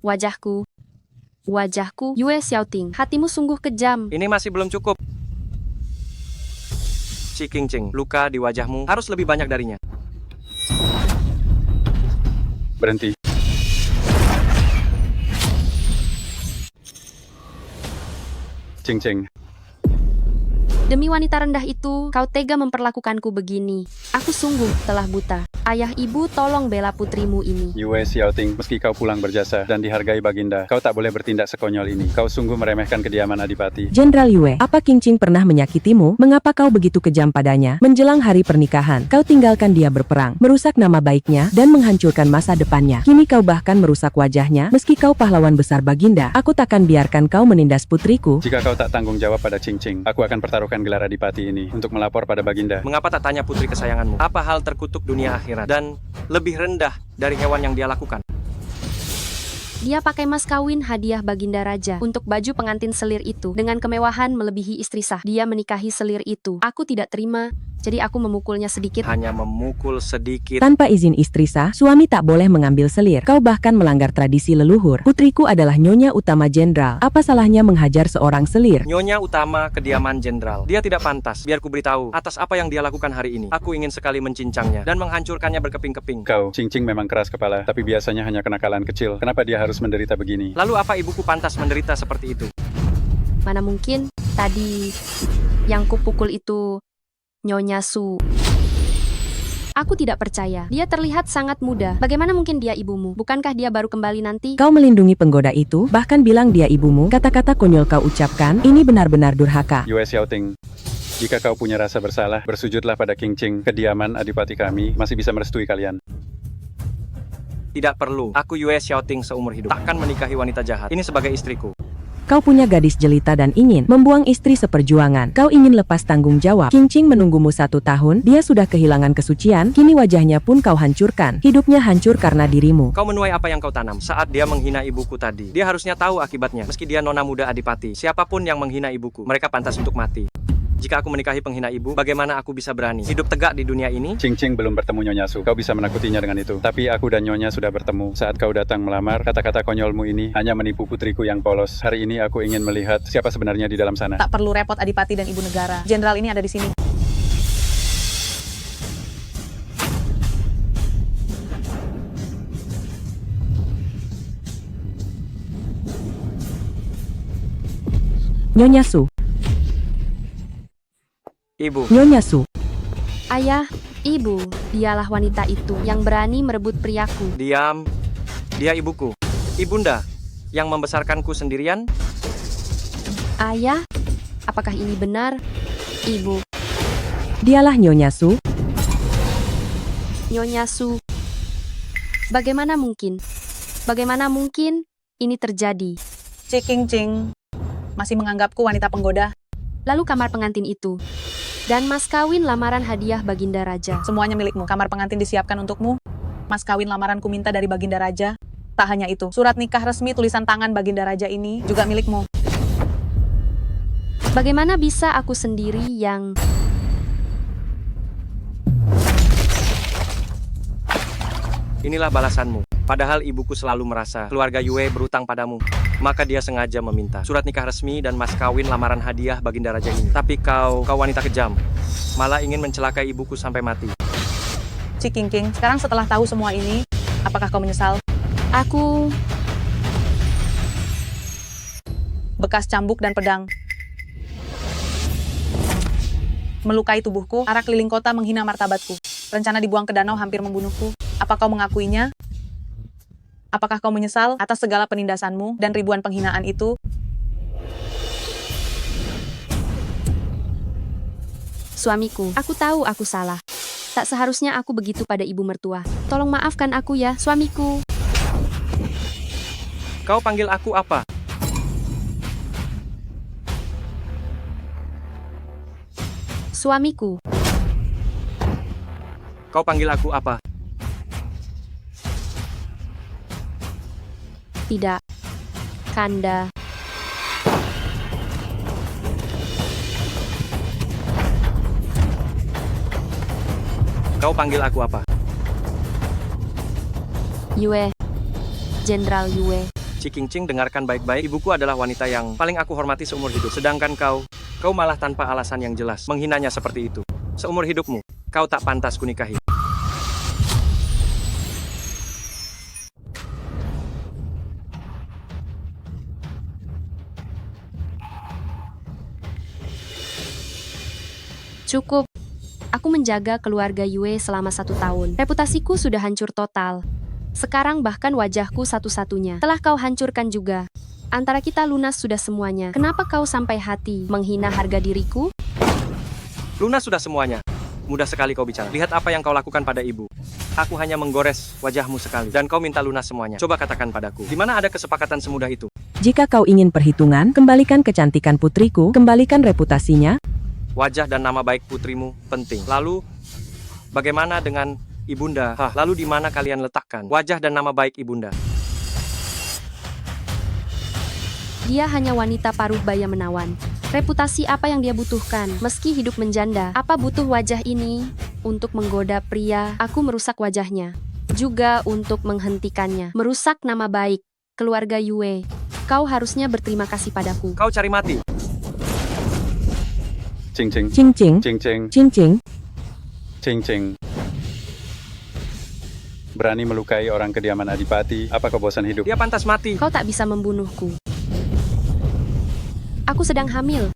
Wajahku, Yue Xiaoting, hatimu sungguh kejam. Ini masih belum cukup. King Ching, luka di wajahmu harus lebih banyak darinya. Berhenti. King Ching. Demi wanita rendah itu, kau tega memperlakukanku begini. Aku sungguh telah buta. Ayah ibu, tolong bela putrimu ini. Yue Xiaoting, meski kau pulang berjasa dan dihargai Baginda, kau tak boleh bertindak sekonyol ini. Kau sungguh meremehkan kediaman Adipati. Jenderal Yue, apa King Ching pernah menyakitimu? Mengapa kau begitu kejam padanya? Menjelang hari pernikahan, kau tinggalkan dia berperang, merusak nama baiknya, dan menghancurkan masa depannya. Kini kau bahkan merusak wajahnya. Meski kau pahlawan besar Baginda, aku takkan biarkan kau menindas putriku. Jika kau tak tanggung jawab pada King Ching, aku akan pertaruhkan gelar Adipati ini untuk melapor pada Baginda. Mengapa tak tanya putri kesayanganmu? Apa hal terkutuk dunia akhirat dan lebih rendah dari hewan yang dia lakukan? Dia pakai mas kawin hadiah Baginda Raja untuk baju pengantin selir itu dengan kemewahan melebihi istri sah. Dia menikahi selir itu. Aku tidak terima. Jadi aku memukulnya sedikit. Hanya memukul sedikit. Tanpa izin istri sah, suami tak boleh mengambil selir. Kau bahkan melanggar tradisi leluhur. Putriku adalah nyonya utama jenderal. Apa salahnya menghajar seorang selir? Nyonya utama kediaman jenderal. Dia tidak pantas. Biar ku beritahu atas apa yang dia lakukan hari ini. Aku ingin sekali mencincangnya dan menghancurkannya berkeping-keping. Kau, King Ching memang keras kepala, tapi biasanya hanya kenakalan kecil. Kenapa dia harus menderita begini? Lalu apa ibuku pantas menderita seperti itu? Mana mungkin tadi yang kupukul itu Nyonya Su. Aku tidak percaya. Dia terlihat sangat muda. Bagaimana mungkin dia ibumu? Bukankah dia baru kembali nanti? Kau melindungi penggoda itu, bahkan bilang dia ibumu. Kata-kata konyol kau ucapkan, ini benar-benar durhaka. Yue Xiaoting, jika kau punya rasa bersalah, bersujudlah pada King Ching. Kediaman Adipati kami masih bisa merestui kalian. Tidak perlu. Aku Yue Xiaoting seumur hidup. Takkan menikahi wanita jahat. Ini sebagai istriku. Kau punya gadis jelita dan ingin membuang istri seperjuangan. Kau ingin lepas tanggung jawab. Qingqing menunggumu 1 tahun. Dia sudah kehilangan kesucian. Kini wajahnya pun kau hancurkan. Hidupnya hancur karena dirimu. Kau menuai apa yang kau tanam. Saat dia menghina ibuku tadi, dia harusnya tahu akibatnya. Meski dia nona muda adipati, siapapun yang menghina ibuku, mereka pantas untuk mati. Jika aku menikahi penghina ibu, bagaimana aku bisa berani hidup tegak di dunia ini? Qingqing belum bertemu Nyonya Su. Kau bisa menakutinya dengan itu. Tapi aku dan Nyonya sudah bertemu. Saat kau datang melamar, kata-kata konyolmu ini hanya menipu putriku yang polos. Hari ini aku ingin melihat siapa sebenarnya di dalam sana. Tak perlu repot Adipati dan Ibu Negara. Jenderal ini ada di sini. Nyonya Su. Ibu. Nyonya Su. Ayah, ibu, dialah wanita itu yang berani merebut priaku. Diam. Dia ibuku. Ibunda, yang membesarkanku sendirian. Ayah, apakah ini benar? Ibu. Dialah Nyonya Su. Nyonya Su. Bagaimana mungkin? Bagaimana mungkin ini terjadi? Qingqing masih menganggapku wanita penggoda. Lalu kamar pengantin itu dan mas kawin lamaran hadiah Baginda Raja. Semuanya milikmu. Kamar pengantin disiapkan untukmu. Mas kawin lamaranku minta dari Baginda Raja. Tak hanya itu, surat nikah resmi tulisan tangan Baginda Raja ini juga milikmu. Bagaimana bisa aku sendiri yang... Inilah balasanmu. Padahal ibuku selalu merasa keluarga Yue berutang padamu. Maka dia sengaja meminta surat nikah resmi dan mas kawin lamaran hadiah Baginda Raja ini. Tapi kau wanita kejam. Malah ingin mencelakai ibuku sampai mati. Qingqing, sekarang setelah tahu semua ini, apakah kau menyesal? Aku... Bekas cambuk dan pedang melukai tubuhku, arah keliling kota menghina martabatku. Rencana dibuang ke danau hampir membunuhku. Apa kau mengakuinya? Apakah kau menyesal atas segala penindasanmu dan ribuan penghinaan itu? Suamiku, aku tahu aku salah. Tak seharusnya aku begitu pada ibu mertua. Tolong maafkan aku ya, suamiku. Kau panggil aku apa? Suamiku. Kau panggil aku apa? Tidak. Kanda. Kau panggil aku apa? Yue. Jenderal Yue. Qingqing, dengarkan baik-baik. Ibuku adalah wanita yang paling aku hormati seumur hidup. Sedangkan kau malah tanpa alasan yang jelas menghinanya seperti itu. Seumur hidupmu, kau tak pantas kunikahi. Cukup. Aku menjaga keluarga Yue selama 1 tahun. Reputasiku sudah hancur total. Sekarang bahkan wajahku satu-satunya telah kau hancurkan juga. Antara kita lunas sudah semuanya. Kenapa kau sampai hati menghina harga diriku? Lunas sudah semuanya. Mudah sekali kau bicara. Lihat apa yang kau lakukan pada ibu. Aku hanya menggores wajahmu sekali. Dan kau minta lunas semuanya. Coba katakan padaku, di mana ada kesepakatan semudah itu? Jika kau ingin perhitungan, kembalikan kecantikan putriku, kembalikan reputasinya. Wajah dan nama baik putrimu penting. Lalu, bagaimana dengan ibunda? Lalu di mana kalian letakkan wajah dan nama baik ibunda? Dia hanya wanita paruh baya menawan. Reputasi apa yang dia butuhkan? Meski hidup menjanda, apa butuh wajah ini? Untuk menggoda pria, aku merusak wajahnya. Juga untuk menghentikannya. Merusak nama baik keluarga Yue. Kau harusnya berterima kasih padaku. Kau cari mati. Qingqing. Qingqing. Qingqing. Qingqing. Qingqing. Berani melukai orang kediaman adipati, apa kau bosan hidup? Dia pantas mati. Kau tak bisa membunuhku. Aku sedang hamil.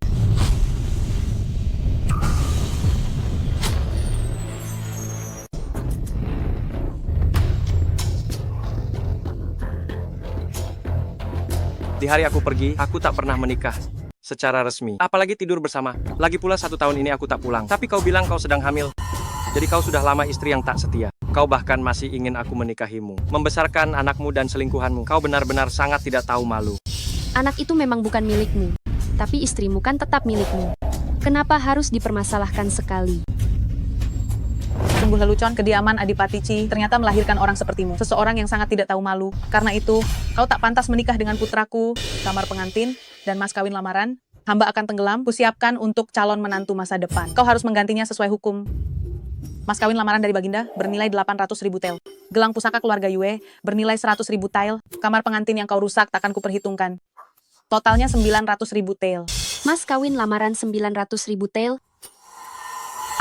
Di hari aku pergi, aku tak pernah menikah secara resmi. Apalagi tidur bersama. Lagi pula 1 tahun ini aku tak pulang. Tapi kau bilang kau sedang hamil. Jadi kau sudah lama istri yang tak setia. Kau bahkan masih ingin aku menikahimu. Membesarkan anakmu dan selingkuhanmu. Kau benar-benar sangat tidak tahu malu. Anak itu memang bukan milikmu, tapi istrimu kan tetap milikmu. Kenapa harus dipermasalahkan sekali? Sungguh lelucon, kediaman Adipati Chi ternyata melahirkan orang sepertimu. Seseorang yang sangat tidak tahu malu. Karena itu, kau tak pantas menikah dengan putraku, kamar pengantin, dan mas kawin lamaran. Hamba akan tenggelam, kusiapkan untuk calon menantu masa depan. Kau harus menggantinya sesuai hukum. Mas kawin lamaran dari Baginda bernilai 800.000 tael. Gelang pusaka keluarga Yue bernilai 100.000 tael. Kamar pengantin yang kau rusak takkan kuperhitungkan. Totalnya 900.000 tael. Mas kawin lamaran 900.000 tael?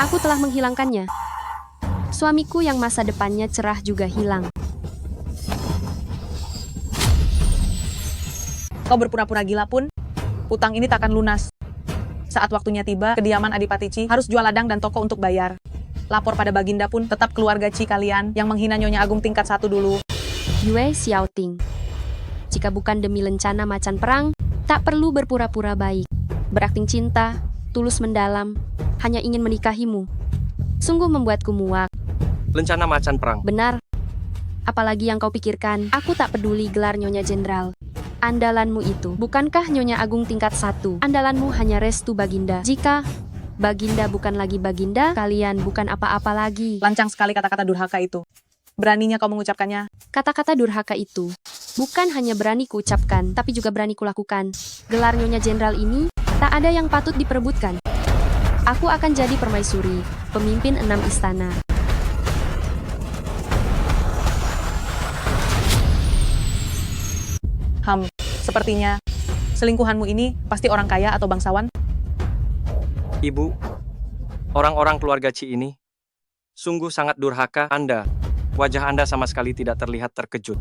Aku telah menghilangkannya. Suamiku yang masa depannya cerah juga hilang. Kau berpura-pura gila pun, utang ini takkan lunas. Saat waktunya tiba, kediaman Adipati Chi harus jual ladang dan toko untuk bayar. Lapor pada Baginda pun tetap keluarga Chi kalian yang menghina Nyonya Agung tingkat 1 dulu. Yue Xiaoting. Jika bukan demi lencana macan perang, tak perlu berpura-pura baik. Berakting cinta, tulus mendalam, hanya ingin menikahimu. Sungguh membuatku muak. Lencana macan perang. Benar. Apalagi yang kau pikirkan, aku tak peduli gelar Nyonya Jenderal. Andalanmu itu, bukankah Nyonya Agung tingkat 1? Andalanmu hanya restu Baginda. Jika Baginda bukan lagi Baginda, kalian bukan apa-apa lagi. Lancang sekali kata-kata durhaka itu. Beraninya kau mengucapkannya. Kata-kata durhaka itu bukan hanya berani kuucapkan, tapi juga berani kulakukan. Gelar Nyonya Jenderal ini tak ada yang patut diperebutkan. Aku akan jadi permaisuri, pemimpin 6 istana. Sepertinya selingkuhanmu ini pasti orang kaya atau bangsawan. Ibu, orang-orang keluarga Chi ini sungguh sangat durhaka. Wajah Anda sama sekali tidak terlihat terkejut.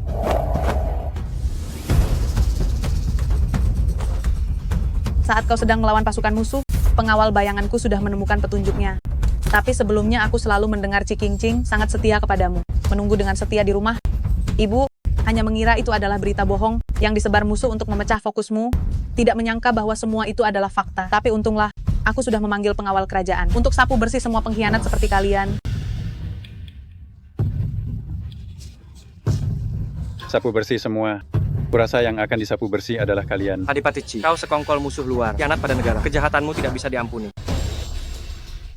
Saat kau sedang melawan pasukan musuh, pengawal bayanganku sudah menemukan petunjuknya. Tapi sebelumnya aku selalu mendengar Chi Qingqing sangat setia kepadamu. Menunggu dengan setia di rumah. Ibu hanya mengira itu adalah berita bohong yang disebar musuh untuk memecah fokusmu. Tidak menyangka bahwa semua itu adalah fakta. Tapi untunglah, aku sudah memanggil pengawal kerajaan untuk sapu bersih semua pengkhianat seperti kalian. Sapu bersih semua. Kurasa yang akan disapu bersih adalah kalian. Adipati Chi, kau sekongkol musuh luar. Khianat pada negara. Kejahatanmu tidak bisa diampuni.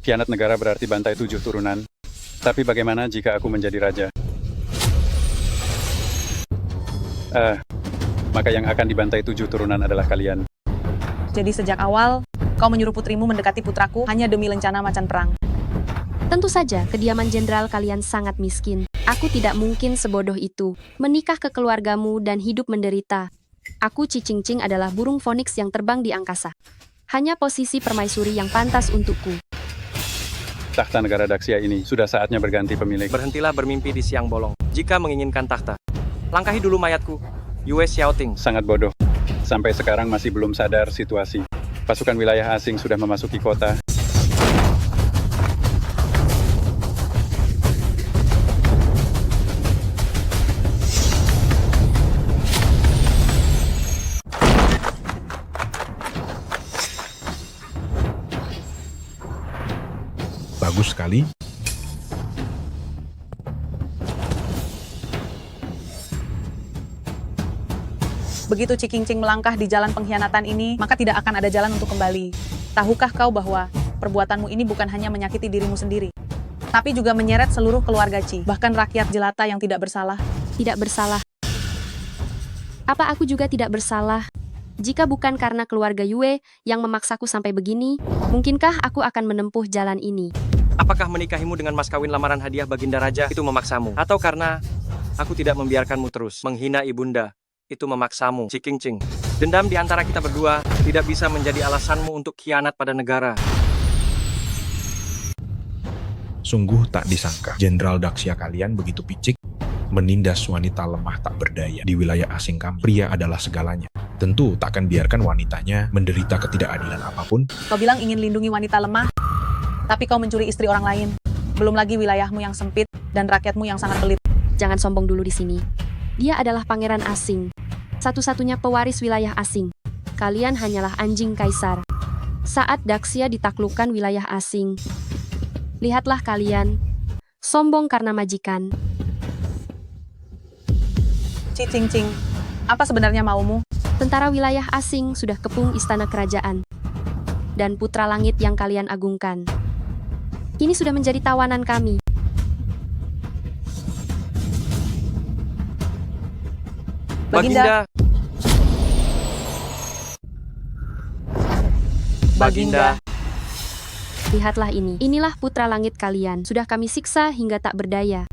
Khianat negara berarti bantai 7 turunan. Tapi bagaimana jika aku menjadi raja? Maka yang akan dibantai 7 turunan adalah kalian. Jadi sejak awal, kau menyuruh putrimu mendekati putraku hanya demi lencana macan perang. Tentu saja, kediaman jenderal kalian sangat miskin. Aku tidak mungkin sebodoh itu. Menikah ke keluargamu dan hidup menderita. Aku Chi Qingqing adalah burung Phoenix yang terbang di angkasa. Hanya posisi permaisuri yang pantas untukku. Tahta negara Daxia ini sudah saatnya berganti pemilik. Berhentilah bermimpi di siang bolong. Jika menginginkan tahta, langkahi dulu mayatku. Yue Xiaoting. Sangat bodoh. Sampai sekarang masih belum sadar situasi. Pasukan wilayah asing sudah memasuki kota. Bagus sekali. Begitu Chi Qingqing melangkah di jalan pengkhianatan ini, maka tidak akan ada jalan untuk kembali. Tahukah kau bahwa perbuatanmu ini bukan hanya menyakiti dirimu sendiri, tapi juga menyeret seluruh keluarga Chi, bahkan rakyat jelata yang tidak bersalah. Tidak bersalah. Apa aku juga tidak bersalah? Jika bukan karena keluarga Yue yang memaksaku sampai begini, mungkinkah aku akan menempuh jalan ini? Apakah menikahimu dengan mas kawin lamaran hadiah Baginda Raja itu memaksamu? Atau karena aku tidak membiarkanmu terus menghina ibunda, itu memaksamu? Chi Qingqing, dendam di antara kita berdua tidak bisa menjadi alasanmu untuk khianat pada negara. Sungguh tak disangka, Jenderal Daxia kalian begitu picik, menindas wanita lemah tak berdaya di wilayah asing kami. Pria adalah segalanya. Tentu takkan biarkan wanitanya menderita ketidakadilan apapun. Kau bilang ingin lindungi wanita lemah, tapi kau mencuri istri orang lain. Belum lagi wilayahmu yang sempit dan rakyatmu yang sangat pelit. Jangan sombong dulu di sini. Dia adalah pangeran asing, satu-satunya pewaris wilayah asing. Kalian hanyalah anjing kaisar. Saat Daxia ditaklukkan wilayah asing, Lihatlah kalian. Sombong karena majikan. Cicing-cing, apa sebenarnya maumu? Tentara wilayah asing sudah kepung istana kerajaan. Dan putra langit yang kalian agungkan. Kini sudah menjadi tawanan kami. Baginda. Baginda. Lihatlah ini. Inilah putra langit kalian. Sudah kami siksa hingga tak berdaya.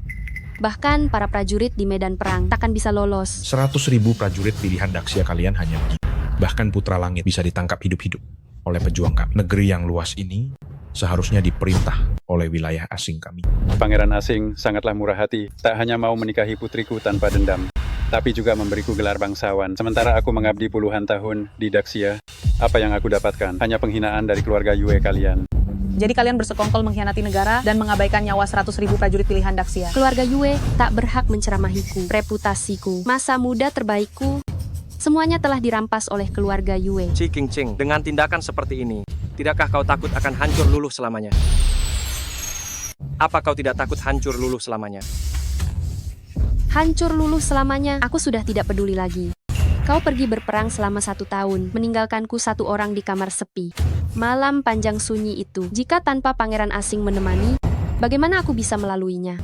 Bahkan para prajurit di medan perang takkan bisa lolos. 100.000 prajurit pilihan Daxia kalian hanya begitu. Bahkan putra langit bisa ditangkap hidup-hidup oleh pejuang kami. Negeri yang luas ini seharusnya diperintah oleh wilayah asing kami. Pangeran asing sangatlah murah hati, tak hanya mau menikahi putriku tanpa dendam, tapi juga memberiku gelar bangsawan. Sementara aku mengabdi puluhan tahun di Daxia, apa yang aku dapatkan? Hanya penghinaan dari keluarga Yue kalian. Jadi kalian bersekongkol mengkhianati negara dan mengabaikan nyawa 100.000 prajurit pilihan Daxia. Keluarga Yue tak berhak menceramahiku, reputasiku, masa muda terbaikku. Semuanya telah dirampas oleh keluarga Yue. Qing, dengan tindakan seperti ini, tidakkah kau takut akan hancur luluh selamanya? Apa kau tidak takut hancur luluh selamanya? Hancur luluh selamanya, aku sudah tidak peduli lagi. Kau pergi berperang selama 1 tahun, meninggalkanku 1 orang di kamar sepi. Malam panjang sunyi itu, jika tanpa pangeran asing menemani, bagaimana aku bisa melaluinya?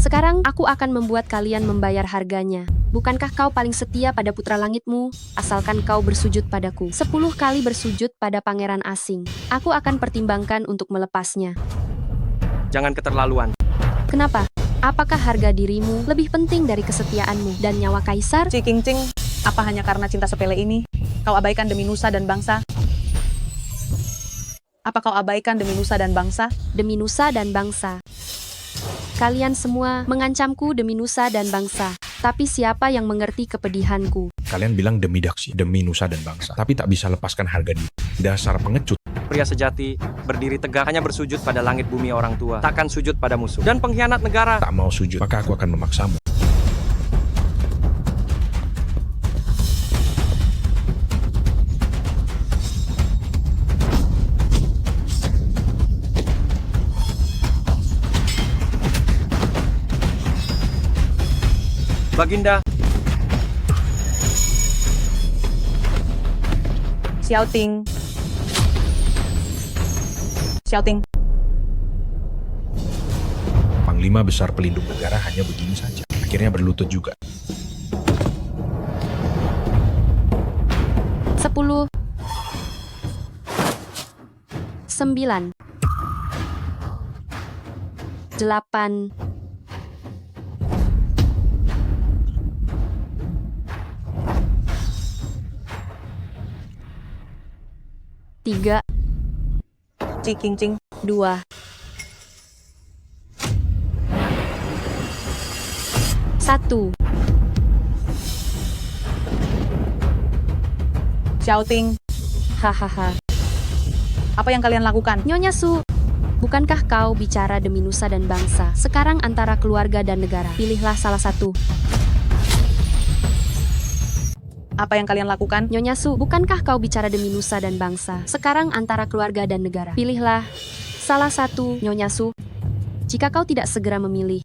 Sekarang aku akan membuat kalian membayar harganya. Bukankah kau paling setia pada putra langitmu? Asalkan kau bersujud padaku. 10 kali bersujud pada pangeran asing. Aku akan pertimbangkan untuk melepasnya. Jangan keterlaluan. Kenapa? Apakah harga dirimu lebih penting dari kesetiaanmu dan nyawa kaisar? Cicing-cing, apa hanya karena cinta sepele ini kau abaikan demi nusa dan bangsa? Apa kau abaikan demi nusa dan bangsa? Demi nusa dan bangsa. Kalian semua mengancamku demi nusa dan bangsa. Tapi siapa yang mengerti kepedihanku? Kalian bilang demi Daxia, demi nusa dan bangsa, tapi tak bisa lepaskan harga diri. Dasar pengecut. Pria sejati, berdiri tegak, hanya bersujud pada langit bumi orang tua, takkan sujud pada musuh. Dan pengkhianat negara. Tak mau sujud, maka aku akan memaksamu. Baginda. Xiaoting. Xiaoting. Panglima besar pelindung negara hanya begini saja. Akhirnya berlutut juga. 10 9 8 3 Cicing-cing 2 1 Xiaoting. Hahaha. Apa yang kalian lakukan? Nyonya Su, bukankah kau bicara demi nusa dan bangsa? Sekarang antara keluarga dan negara, pilihlah salah satu. Apa yang kalian lakukan? Nyonya Su, bukankah kau bicara demi nusa dan bangsa? Sekarang antara keluarga dan negara, pilihlah salah satu, Nyonya Su. Jika kau tidak segera memilih,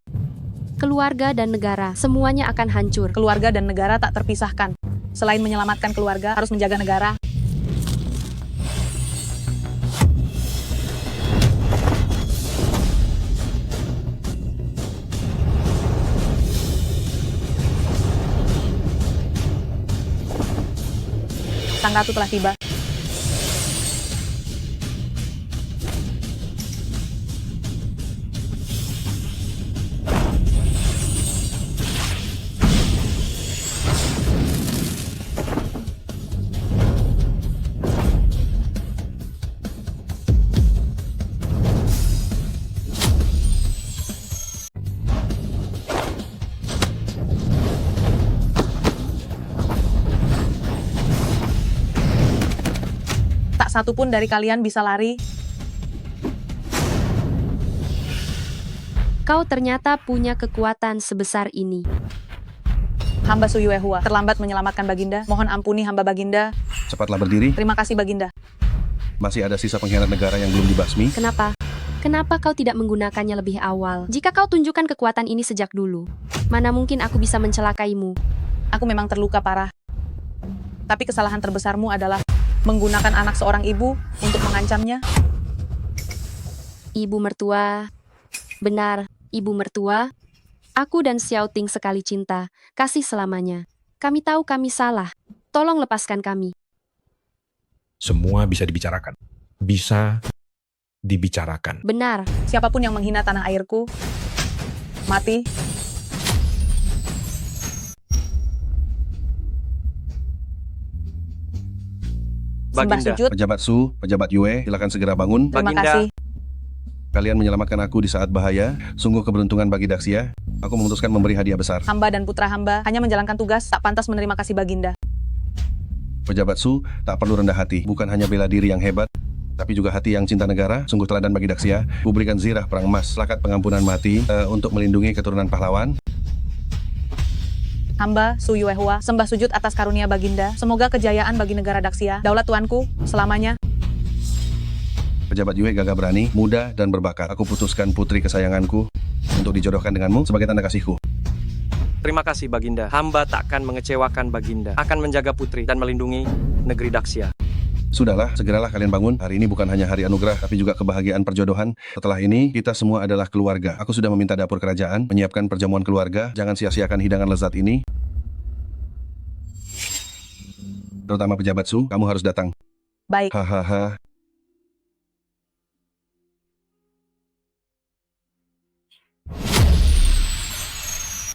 keluarga dan negara, semuanya akan hancur. Keluarga dan negara tak terpisahkan. Selain menyelamatkan keluarga, harus menjaga negara. Sang Ratu telah tiba. Satu pun dari kalian bisa lari. Kau ternyata punya kekuatan sebesar ini. Hamba Su Yuehua terlambat menyelamatkan Baginda. Mohon ampuni hamba Baginda. Cepatlah berdiri. Terima kasih Baginda. Masih ada sisa pengkhianat negara yang belum dibasmi. Kenapa? Kenapa kau tidak menggunakannya lebih awal? Jika kau tunjukkan kekuatan ini sejak dulu, mana mungkin aku bisa mencelakaimu? Aku memang terluka parah. Tapi kesalahan terbesarmu adalah menggunakan anak seorang ibu untuk mengancamnya. Ibu mertua. Benar, ibu mertua. Aku dan Xiao Ting sekali cinta, kasih selamanya. Kami tahu kami salah. Tolong lepaskan kami. Semua bisa dibicarakan. Bisa dibicarakan. Benar. Siapapun yang menghina tanah airku, mati. Sembah Baginda. sujud. Pejabat Su, Pejabat Yue, silakan segera bangun. Terima Baginda. kasih. Kalian menyelamatkan aku di saat bahaya. Sungguh keberuntungan bagi Daxia. Aku memutuskan memberi hadiah besar. Hamba dan putra hamba hanya menjalankan tugas, tak pantas menerima kasih Baginda. Pejabat Su, tak perlu rendah hati. Bukan hanya bela diri yang hebat, tapi juga hati yang cinta negara. Sungguh teladan bagi Daxia. Ku berikan zirah perang emas, plakat pengampunan mati untuk melindungi keturunan pahlawan. Hamba, Su Yuehua, sembah sujud atas karunia Baginda. Semoga kejayaan bagi negara Daxia, daulat tuanku, selamanya. Pejabat Yue gagah berani, muda, dan berbakat. Aku putuskan putri kesayanganku untuk dijodohkan denganmu sebagai tanda kasihku. Terima kasih Baginda. Hamba takkan mengecewakan Baginda. Akan menjaga putri dan melindungi negeri Daxia. Sudahlah, segeralah kalian bangun. Hari ini bukan hanya hari anugerah, tapi juga kebahagiaan perjodohan. Setelah ini, kita semua adalah keluarga. Aku sudah meminta dapur kerajaan, menyiapkan perjamuan keluarga. Jangan sia-siakan hidangan lezat ini. Terutama pejabat Su, kamu harus datang. Baik. Hahaha.